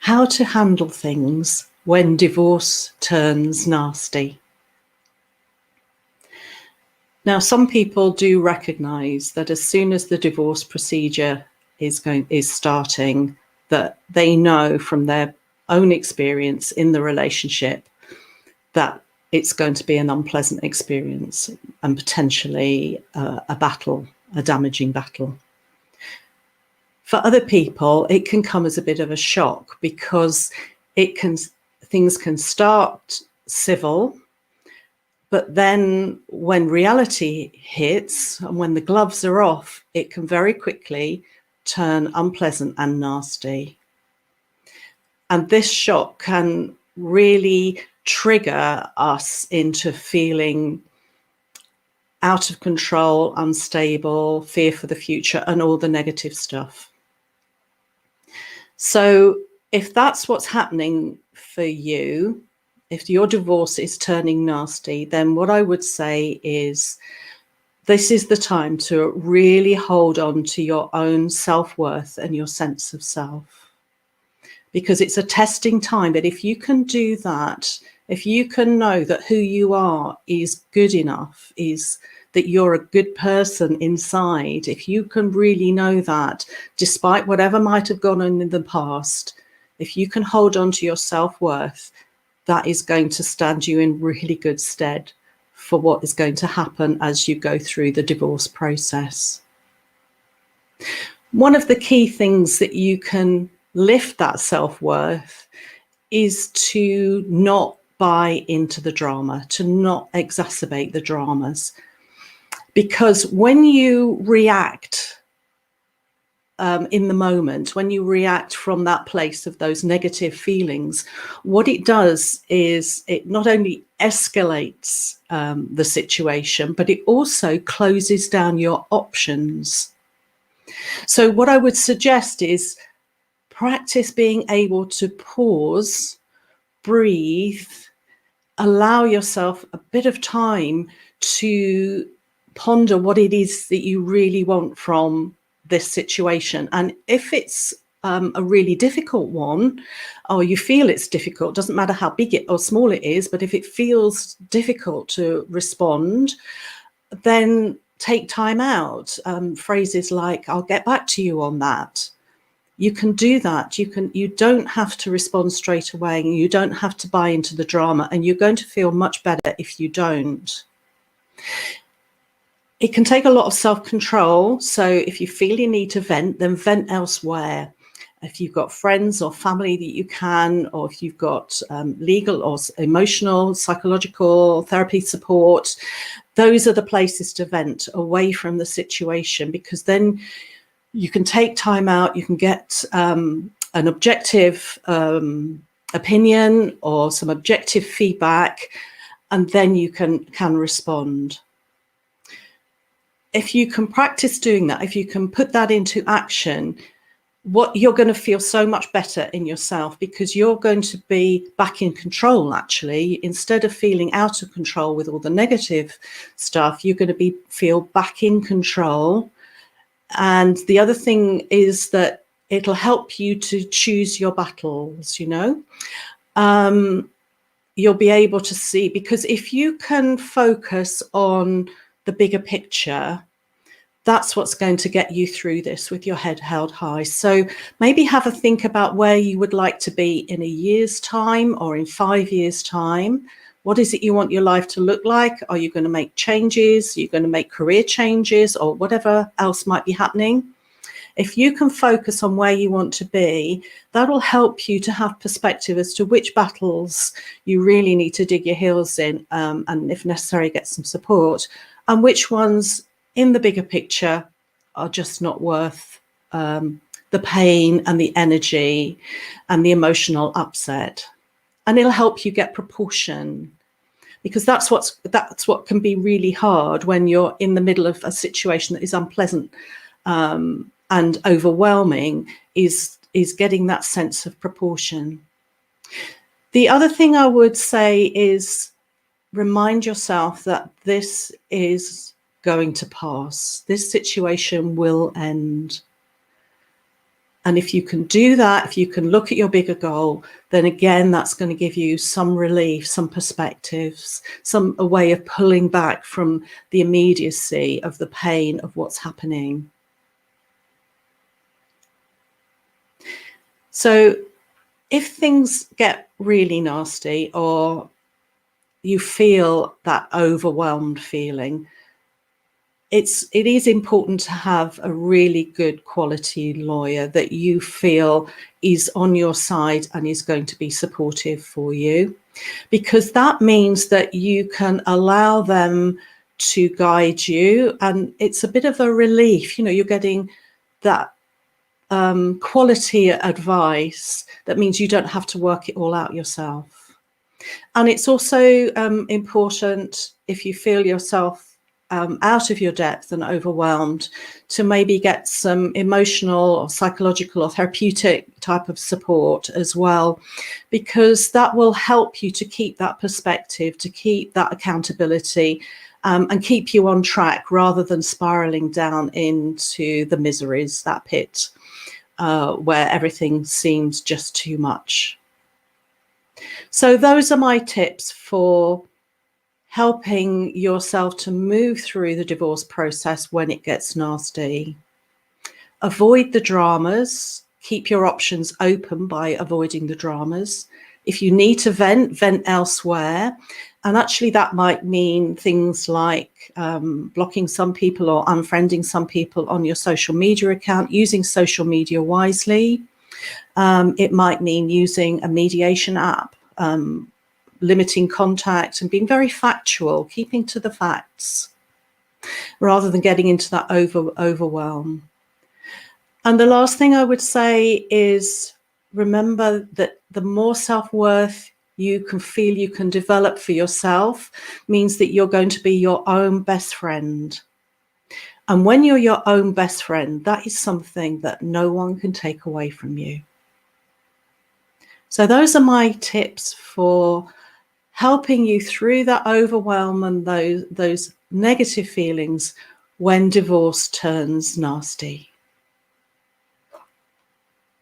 how to handle things when divorce turns nasty. Now, some people do recognise that as soon as the divorce procedure is starting, that they know from their own experience in the relationship that it's going to be an unpleasant experience and potentially a battle, a damaging battle. For other people, it can come as a bit of a shock because things can start civil, but then when reality hits and when the gloves are off, it can very quickly turn unpleasant and nasty. And this shock can really trigger us into feeling out of control, unstable, fear for the future, and all the negative stuff. So if that's what's happening for you, if your divorce is turning nasty, then what I would say is this is the time to really hold on to your own self-worth and your sense of self. Because it's a testing time. But if you can do that, if you can know that who you are is good enough, is that you're a good person inside, if you can really know that, despite whatever might have gone on in the past, if you can hold on to your self-worth, that is going to stand you in really good stead for what is going to happen as you go through the divorce process. One of the key things that you can lift that self-worth is to not buy into the drama, to not exacerbate the dramas. Because when you react in the moment, when you react from that place of those negative feelings, what it does is it not only escalates the situation, but it also closes down your options. So what I would suggest is practice being able to pause, breathe, allow yourself a bit of time to ponder what it is that you really want from this situation. And if it's a really difficult one, or you feel it's difficult, doesn't matter how big it or small it is, but if it feels difficult to respond, then take time out. Phrases like, I'll get back to you on that. You can do that. You don't have to respond straight away. You don't have to buy into the drama, and you're going to feel much better if you don't. It can take a lot of self-control. So if you feel you need to vent, then vent elsewhere. If you've got friends or family that you can, or if you've got legal or emotional, psychological therapy support, those are the places to vent away from the situation, because then you can take time out, you can get an objective opinion or some objective feedback, and then you can respond. If you can practice doing that, if you can put that into action, what you're going to feel so much better in yourself, because you're going to be back in control. Actually, instead of feeling out of control with all the negative stuff, you're going to feel back in control. And the other thing is that it'll help you to choose your battles, you know. You'll be able to see, because if you can focus on the bigger picture, that's what's going to get you through this with your head held high. So maybe have a think about where you would like to be in a year's time or in 5 years' time. What is it you want your life to look like? Are you going to make changes? Are you going to make career changes, or whatever else might be happening? If you can focus on where you want to be, that'll help you to have perspective as to which battles you really need to dig your heels in, and if necessary, get some support, and which ones in the bigger picture are just not worth the pain and the energy and the emotional upset. And it'll help you get proportion, because that's what can be really hard when you're in the middle of a situation that is unpleasant and overwhelming, is getting that sense of proportion. The other thing I would say is remind yourself that this is going to pass. This situation will end. And if you can do that, if you can look at your bigger goal, then again, that's going to give you some relief, some perspectives, a way of pulling back from the immediacy of the pain of what's happening. So if things get really nasty, or you feel that overwhelmed feeling, it is important to have a really good quality lawyer that you feel is on your side and is going to be supportive for you, because that means that you can allow them to guide you, and it's a bit of a relief. You know, you're getting that quality advice. That means you don't have to work it all out yourself. And it's also important, if you feel yourself out of your depth and overwhelmed, to maybe get some emotional or psychological or therapeutic type of support as well, because that will help you to keep that perspective, to keep that accountability, and keep you on track rather than spiraling down into the miseries, that pit where everything seems just too much. So those are my tips for helping yourself to move through the divorce process when it gets nasty. Avoid the dramas. Keep your options open by avoiding the dramas. If you need to vent elsewhere. And actually that might mean things like blocking some people or unfriending some people on your social media account, using social media wisely. It might mean using a mediation app, limiting contact, and being very factual, keeping to the facts rather than getting into that overwhelm. And the last thing I would say is, remember that the more self-worth you can feel you can develop for yourself means that you're going to be your own best friend. And when you're your own best friend, that is something that no one can take away from you. So those are my tips for helping you through that overwhelm and those negative feelings when divorce turns nasty.